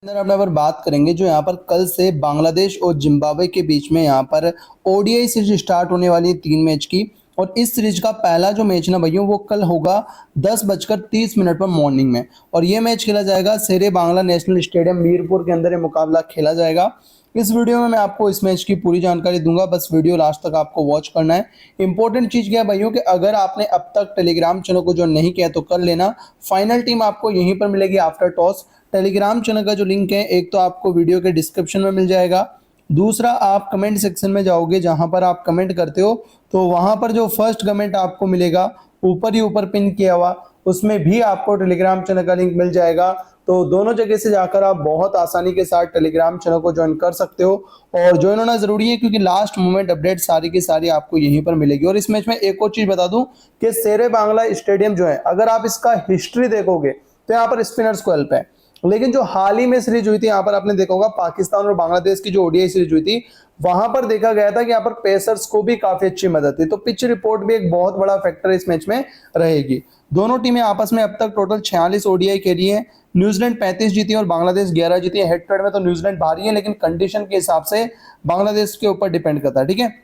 अंदर अपने पर बात करेंगे जो यहाँ पर कल से बांग्लादेश और जिम्बाब्वे के बीच में यहाँ पर ओडीआई सीरीज स्टार्ट होने वाली है 3 मैच की। और इस सीरीज का पहला जो मैच ना भैया वो कल होगा 10:30 पर मॉर्निंग में। और ये मैच खेला जाएगा शेरे बांग्ला नेशनल स्टेडियम मीरपुर के अंदर ये मुकाबला खेला जाएगा। इस वीडियो में मैं आपको इस मैच की पूरी जानकारी दूंगा, बस वीडियो लास्ट तक आपको वॉच करना है। इंपॉर्टेंट चीज क्या है भाइयों कि अगर आपने अब तक टेलीग्राम चैनल को जो नहीं किया तो कर लेना। फाइनल टीम आपको यहीं पर मिलेगी आफ्टर टॉस। टेलीग्राम चैनल का जो लिंक है एक तो आपको वीडियो के डिस्क्रिप्शन में मिल जाएगा, दूसरा आप कमेंट सेक्शन में जाओगे जहां पर आप कमेंट करते हो तो वहां पर जो फर्स्ट कमेंट आपको मिलेगा ऊपर ही ऊपर पिन किया हुआ उसमें भी आपको टेलीग्राम चैनल का लिंक मिल जाएगा। तो दोनों जगह से जाकर आप बहुत आसानी के साथ टेलीग्राम चैनल को ज्वाइन कर सकते हो। और ज्वाइन होना जरूरी है क्योंकि लास्ट मोमेंट अपडेट सारी की सारी आपको यहीं पर मिलेगी। और इस मैच में एक और चीज बता दूं कि शेरे बांग्ला स्टेडियम जो है अगर आप इसका हिस्ट्री देखोगे तो यहाँ पर स्पिनर्स को हेल्प है। लेकिन जो हाल ही में सीरीज हुई थी यहाँ पर आपने देखा होगा पाकिस्तान और बांग्लादेश की जो ओडीआई सीरीज हुई थी वहां पर देखा गया था कि यहाँ पर पेसर्स को भी काफी अच्छी मदद थी। तो पिच रिपोर्ट भी एक बहुत बड़ा फैक्टर इस मैच में रहेगी। दोनों टीमें आपस में अब तक टोटल 46 ओडीआई खेली है। न्यूजीलैंड 35 जीती है और बांग्लादेश 11 जीती है। हेड टू हेड में तो न्यूजीलैंड भारी है लेकिन कंडीशन के हिसाब से बांग्लादेश के ऊपर डिपेंड करता है। ठीक है,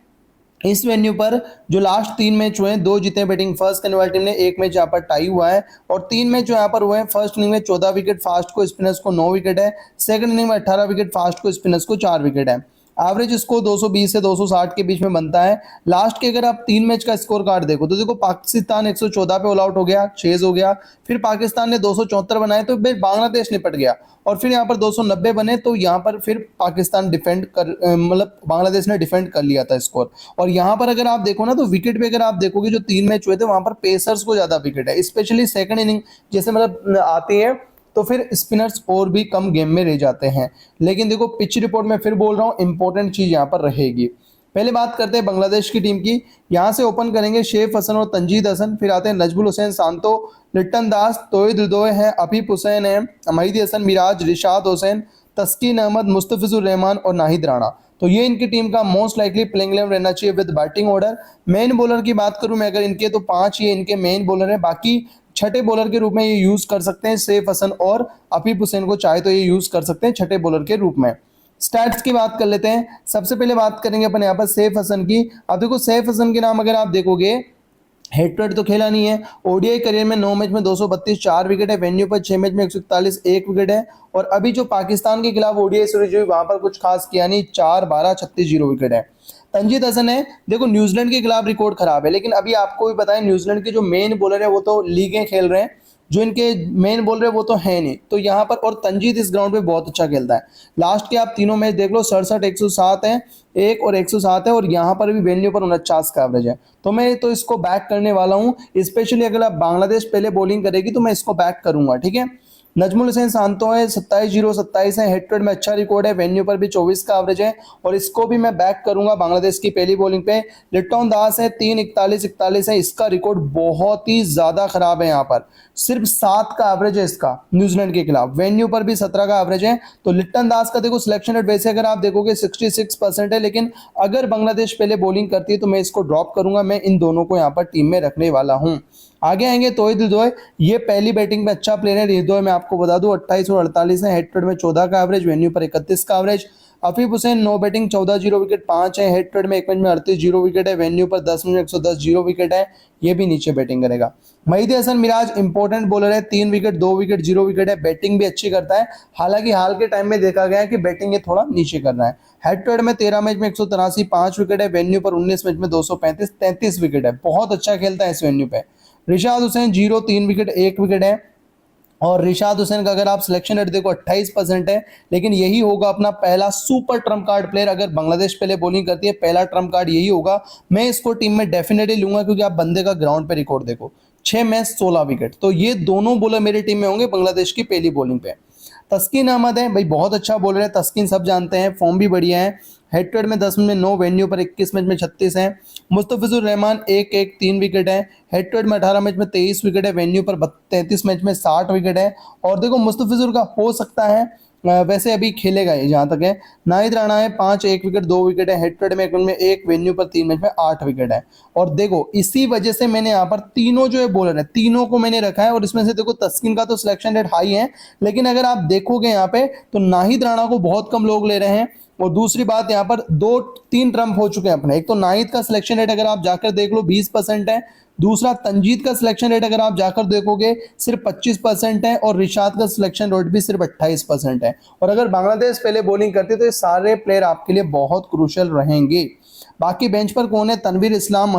इस वेन्यू पर जो लास्ट 3 मैच हुए हैं 2 जीते बैटिंग फर्स्ट करने वाली टीम ने, 1 मैच यहाँ पर टाई हुआ है। और 3 मैच जो यहाँ पर हुए हैं फर्स्ट इनिंग में 14 विकेट फास्ट को स्पिनर्स को 9 विकेट है, सेकंड इनिंग में 18 विकेट फास्ट को स्पिनर्स को 4 विकेट है। एवरेज स्कोर 220 से 260 के बीच में बनता है। लास्ट के अगर आप 3 मैच का स्कोर कार्ड देखो तो देखो पाकिस्तान 114 पे ऑल आउट हो गया, चेज हो गया, फिर पाकिस्तान ने 274 बनाए तो फिर बांग्लादेश निपट गया और फिर यहाँ पर 290 बने तो यहाँ पर फिर पाकिस्तान डिफेंड कर मतलब बांग्लादेश ने डिफेंड कर लिया था स्कोर। और यहाँ पर अगर आप देखो ना तो विकेट पे अगर आप देखोगे जो 3 मैच हुए थे वहां पर पेसर्स को ज्यादा विकेट है, स्पेशली सेकंड इनिंग जैसे मतलब आती है तो फिर स्पिनर्स और भी कम गेम में रह जाते हैं। लेकिन देखो पिच रिपोर्ट में फिर बोल रहा हूँ इंपॉर्टेंट चीज यहाँ पर रहेगी। पहले बात करते हैं बांग्लादेश की टीम की। यहाँ से ओपन करेंगे शेफ हसन और तंजीद हसन, फिर आते हैं नजमुल हुसैन सांतो, लिट्टन दास, तोहिद हृदय है, अफीफ हुसैन है, महिदी हसन मिराज, रिशाद हुसैन, तस्कीन अहमद, मुस्तफिजुर रहमान और नाहिद राणा। तो ये इनकी टीम का मोस्ट लाइकली प्लेइंग 11 रहना चाहिए with batting order. Main bowler की बात करूं मैं अगर इनके तो 5 ये इनके मेन बॉलर हैं, बाकी छठे बॉलर के रूप में ये यूज कर सकते हैं सैफ हसन और अफीफ हुसैन को चाहे तो ये यूज कर सकते हैं छठे बॉलर के रूप में। स्टैट्स की बात कर लेते हैं। सबसे पहले बात करेंगे अपन यहाँ पर सैफ हसन की। अब देखो सैफ हसन के नाम अगर आप देखोगे हेड टू हेड तो खेला नहीं है। ओडीआई करियर में 9 मैच में 232 4 विकेट है, वेन्यू पर 6 मैच में 141 1 विकेट है। और अभी जो पाकिस्तान के खिलाफ ओडीआई सीरीज हुई वहां पर कुछ खास किया नहीं, 4 12 36 0 विकेट है। तंजीद हसन है, देखो न्यूजीलैंड के खिलाफ रिकॉर्ड खराब है लेकिन अभी आपको भी पता है न्यूजीलैंड के जो मेन बॉलर है वो तो लीगें खेल रहे हैं, जो इनके मेन बॉलर है वो तो है नहीं। तो यहाँ पर और तंजीद इस ग्राउंड पे बहुत अच्छा खेलता है। लास्ट के आप तीनों मैच देख लो 67 107 है, 1 और 107 है और यहाँ पर भी वेन्यू पर 49 का एवरेज है। तो मैं तो इसको बैक करने वाला हूँ, स्पेशली अगर आप बांग्लादेश पहले बॉलिंग करेगी तो मैं इसको बैक करूंगा। ठीक है, नजमुल हुसैन सांतो है, 27 0 27 है, हेड टू हेड में अच्छा रिकॉर्ड है, वेन्यू पर भी 24 का एवरेज है और इसको भी मैं बैक करूंगा बांग्लादेश की पहली बॉलिंग पे। लिट्टन दास है, 3 41 41 है, इसका रिकॉर्ड बहुत ही ज्यादा खराब है, यहाँ पर सिर्फ 7 का एवरेज है इसका न्यूजीलैंड के खिलाफ, वेन्यू पर भी 17 का एवरेज है। तो लिट्टन दास का देखो सिलेक्शन रेट वैसे अगर आप देखोगे 66% है, लेकिन अगर बांग्लादेश पहले बॉलिंग करती है तो मैं इसको ड्रॉप करूंगा। मैं इन दोनों को यहाँ पर टीम में रखने वाला हूँ। आगे आएंगे तोहिद हृदय, ये पहली बैटिंग में अच्छा प्लेयर है। हृदय में आपको बता दूं 28 और 48 है, हेड टू हेड में 14 का एवरेज, वेन्यू पर 31 का average. Afif Hussain 9 batting 14 0 wicket 5 है, हेड टू हेड में 1 मैच में 38 0 विकेट है, वेन्यू पर 10 में 110 0 विकेट है, ये भी नीचे बैटिंग करेगा। महिदी हसन मिराज इंपॉर्टेंट बॉलर है, 3 विकेट 2 विकेट 0 विकेट है, बैटिंग भी अच्छी करता है। हालांकि हाल के टाइम में देखा गया है कि बैटिंग ये थोड़ा नीचे कर रहा है। हेड टू हेड में 13 मैच में 183 5 विकेट है, वेन्यू पर 19 मैच में 235 33 विकेट है, बहुत अच्छा खेलता है इस वेन्यू पे। रिशाद हुसैन 0 3 विकेट 1 विकेट है और रिशाद हुसैन का अगर आप सिलेक्शन रेट देखो 28% है, लेकिन यही होगा अपना पहला सुपर ट्रम्प कार्ड प्लेयर। अगर बांग्लादेश पहले बॉलिंग करती है पहला ट्रम्प कार्ड यही होगा। मैं इसको टीम में डेफिनेटली लूंगा क्योंकि आप बंदे का ग्राउंड पे रिकॉर्ड देखो 6 मैच 16 विकेट, तो ये दोनों बॉलर मेरी टीम में होंगे बांग्लादेश की पहली बॉलिंग पे। तस्कीन अहमद है भाई, बहुत अच्छा बॉलर है तस्कीन, सब जानते हैं, फॉर्म भी बढ़िया है। हेड टू हेड में 10 में 9, वेन्यू पर 21 मैच में 36 है। मुस्तफिजुर रहमान 1 1 3 विकेट है, हेड टू हेड में 18 मैच में 23 विकेट है, वेन्यू पर 33 मैच में 60 विकेट है। और देखो मुस्तफिजुर का हो सकता है वैसे अभी खेलेगा ये जहाँ तक है। नाहिद राणा है 5, 1 विकेट 2 विकेट है, हेड टू हेड में 1 में 1, वेन्यू पर 3 मैच में 8 विकेट है। और देखो इसी वजह से मैंने यहाँ पर तीनों जो है बॉलर है तीनों को मैंने रखा है, और इसमें से देखो तस्किन का तो सिलेक्शन रेट हाई है, लेकिन अगर आप देखोगे यहाँ पे तो नाहिद राणा को बहुत कम लोग ले रहे हैं। और दूसरी बात यहाँ पर 2-3 ट्रम्प हो चुके हैं अपने। एक तो नाहिद का सिलेक्शन रेट अगर आप जाकर देख लो 20% है, दूसरा तंजीद का सिलेक्शन रेट अगर आप जाकर देखोगे सिर्फ 25% है, और रिशाद का सिलेक्शन रेट भी सिर्फ 28% है। और अगर बांग्लादेश पहले बॉलिंग करती है तो ये सारे प्लेयर आपके लिए बहुत क्रूशियल रहेंगे। बाकी बेंच पर कौन है? तनवीर इस्लाम,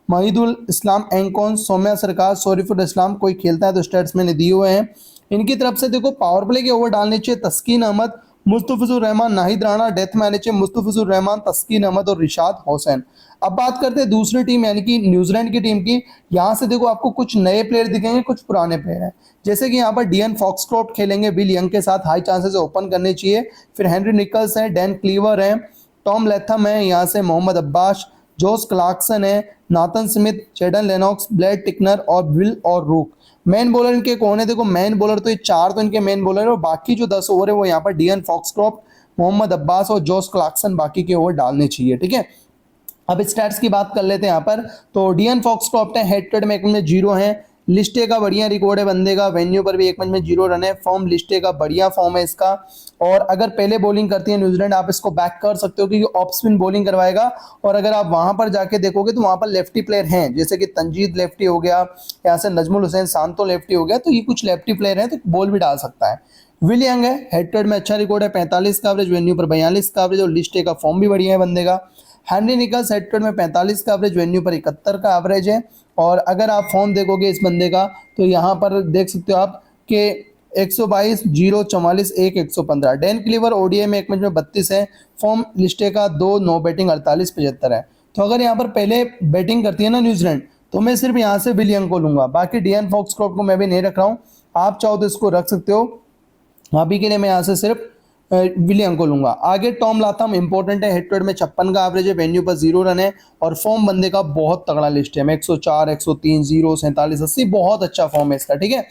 महिदुल इस्लाम, एंकॉन, सौम्या सरकार, शरीफुल इस्लाम। कोई खेलता है तो स्टेट्स मैंने दिए हुए हैं। इनकी तरफ से देखो पावर प्ले के ओवर डालने चाहिए तस्कीन अहमद, मुस्तफिजुर रहमान, नाहिद राणा। डेथ में आने चाहिए मुस्तफिजुर रहमान, तस्कीन अहमद और रिशाद हुसैन। अब बात करते हैं दूसरी टीम यानी कि न्यूजीलैंड की टीम की। यहाँ से देखो आपको कुछ नए प्लेयर दिखेंगे, कुछ पुराने प्लेयर हैं। जैसे कि यहाँ पर डीएन फॉक्सक्रॉफ्ट खेलेंगे विल यंग के साथ, हाई चांसेस ओपन करने चाहिए। फिर हेनरी निकल्स है, डैन क्लीवर है, टॉम लेथम है, यहाँ से मोहम्मद अब्बास, जोस क्लार्कसन है, Nathan Smith, Jayden Lennox, Blair Tickner और Will O'Rourke. Main bowler इनके कौन है? देखो मेन बॉलर तो ये 4 तो इनके मेन बॉलर है, और बाकी जो 10 ओवर है वो यहाँ पर डीएन फॉक्सक्रॉफ्ट, मोहम्मद अब्बास और जोस क्लार्कसन बाकी के ओवर डालने चाहिए। ठीक है, अब स्टैट्स की बात कर लेते हैं यहाँ पर। तो डीएन फॉक्सक्रॉफ्ट है, हेड टू हेड में 1 में 0 है। लिस्टे का बढ़िया रिकॉर्ड है बंदे का, वेन्यू पर भी 1 मैच में 0 रन है। फॉर्म लिस्टे का बढ़िया फॉर्म है इसका। और अगर पहले बॉलिंग करती है न्यूजीलैंड, आप इसको बैक कर सकते हो क्योंकि ऑफ स्पिन बॉलिंग करवाएगा। और अगर आप वहां पर जाके देखोगे तो वहां पर लेफ्टी प्लेयर हैं, जैसे कि तंजीद लेफ्टी हो गया, यहाँ से नजमुल हुसैन शांतो लेफ्टी हो गया, तो ये कुछ लेफ्टी प्लेयर हैं तो बॉल भी डाल सकता है। विल यंग है, हेड टू हेड में अच्छा रिकॉर्ड है, 45 का एवरेज, वेन्यू पर 42 का एवरेज, और लिस्टे का फॉर्म भी बढ़िया है बंदे का। Henry Nicholls head to head में 45 का एवरेज, वेन्यू पर 71 का एवरेज है। और अगर आप फॉर्म देखोगे इस बंदे का तो यहाँ पर देख सकते हो आप कि 122, 0, 44, 1, 115। डैन क्लीवर ओडीआई में 1 मैच में 32 है। फॉर्म लिस्टे का 2, 9 बैटिंग, 48, 75 है। तो अगर यहाँ पर पहले बैटिंग करती है ना न्यूजीलैंड, तो मैं सिर्फ यहाँ से विल यंग को लूंगा, बाकी डीएन फॉक्सक्रॉफ्ट को मैं भी नहीं रख रहा हूँ। आप चाहो तो इसको रख सकते हो, अभी के लिए मैं यहाँ से सिर्फ विलियम को लूंगा। आगे टॉम लाथम इंपॉर्टेंट है, हेड टू हेड में 56 का एवरेज है, वेन्यू पर 0 रन है, और फॉर्म बंदे का बहुत तगड़ा लिस्ट है में 104, 103, 0, 47, 80, बहुत अच्छा फॉर्म है इसका। ठीक है,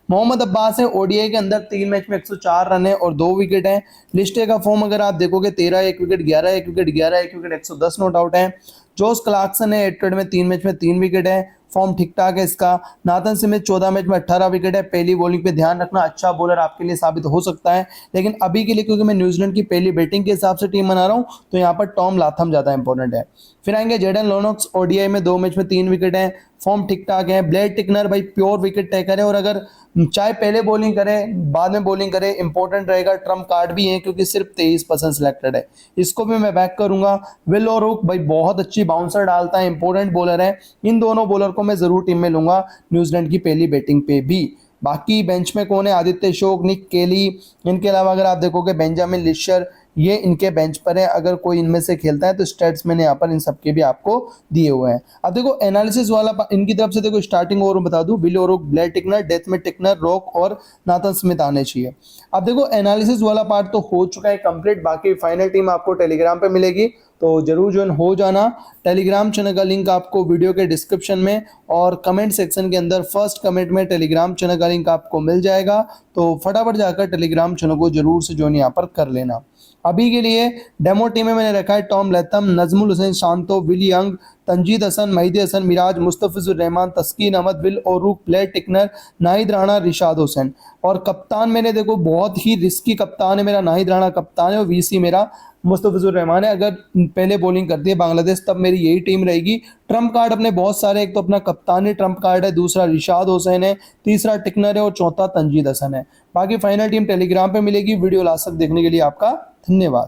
मोहम्मद अब्बास है, ओडीआई के अंदर 3 मैच में 104 रन है और 2 विकेट है। लिस्टे का फॉर्म अगर आप देखोगे 13, 1 wicket, 11, 1 wicket, 11, 1 wicket, 110 not out है। जोस क्लार्कसन है, हेड टू हेड में 3 मैच में 3 विकेट है, फॉर्म ठीक ठाक है इसका। नाथन स्मिथ 14 मैच में 18 विकेट है। पहली बॉलिंग पे ध्यान रखना, अच्छा बॉलर आपके लिए साबित हो सकता है, लेकिन अभी के लिए क्योंकि मैं न्यूजीलैंड की पहली बैटिंग के हिसाब से टीम बना रहा हूं तो यहाँ पर टॉम लाथम ज्यादा इंपॉर्टेंट है। फिर आएंगे जेडन लेनॉक्स, ओडीआई में 2 मैच में 3 विकेट है, फॉर्म ठीक ठाक है। ब्लेड टिकनर भाई प्योर विकेट टेकर है, और अगर चाहे पहले बॉलिंग करे बाद में बॉलिंग करे इंपॉर्टेंट रहेगा। ट्रम्प कार्ड भी है क्योंकि सिर्फ 23% सिलेक्टेड है, इसको भी मैं बैक करूंगा। विल और रुक भाई बहुत अच्छी बाउंसर डालता है, इंपॉर्टेंट बॉलर है। इन दोनों बॉलर को मैं जरूर टीम में लूंगा न्यूजीलैंड की पहली बैटिंग पे भी। बाकी बेंच में कौन है? आदित्य शोक, निक केली। इनके अलावा अगर आप देखोगे बेंजामिन लिशर, ये इनके बेंच पर है। अगर कोई इनमें से खेलता है तो स्टेट्स मैंने यहाँ पर इन सबके भी आपको दिए हुए हैं। अब देखो एनालिसिस वाला इनकी तरफ से देखो स्टार्टिंग ओवर बता दूं, बिल ओरोक, ब्लेड टिकनर, डेथ में टिकनर, रॉक और नाथन स्मिथ आने चाहिए। अब देखो एनालिसिस वाला पार्ट तो हो चुका है कंप्लीट, बाकी फाइनल टीम आपको टेलीग्राम पे मिलेगी, तो जरूर ज्वाइन हो जाना। टेलीग्राम चैनल का लिंक आपको वीडियो के डिस्क्रिप्शन में और कमेंट सेक्शन के अंदर फर्स्ट कमेंट में टेलीग्राम चैनल का लिंक आपको मिल जाएगा, तो फटाफट जाकर टेलीग्राम चैनल को जरूर से ज्वाइन यहाँ पर कर लेना। अभी के लिए डेमो टीम में मैंने रखा है Tom Latham, Najmul Hossain Shanto, Will Young, Tanzid Hasan, Mehidy Hasan, Miraz, Mustafizur Rahman, Taskin Ahmed, Will O'Rourke, Blair Tickner, Nahid Rana, Rishad Hossain. और कप्तान मैंने देखो बहुत ही रिस्की कप्तान है मेरा, नाहिद राणा कप्तान है, और वीसी मेरा मुस्तफिजुर रहमान है। अगर पहले बॉलिंग करती है बांग्लादेश तब मेरी यही टीम रहेगी। ट्रम्प कार्ड अपने बहुत सारे, एक तो अपना कप्तानी ट्रम्प कार्ड है, दूसरा रिशाद हुसैन है, तीसरा टिकनर है और चौथा तंजीद हसन है। बाकी फाइनल टीम टेलीग्राम पे मिलेगी। वीडियो लास्ट तक देखने के लिए आपका धन्यवाद।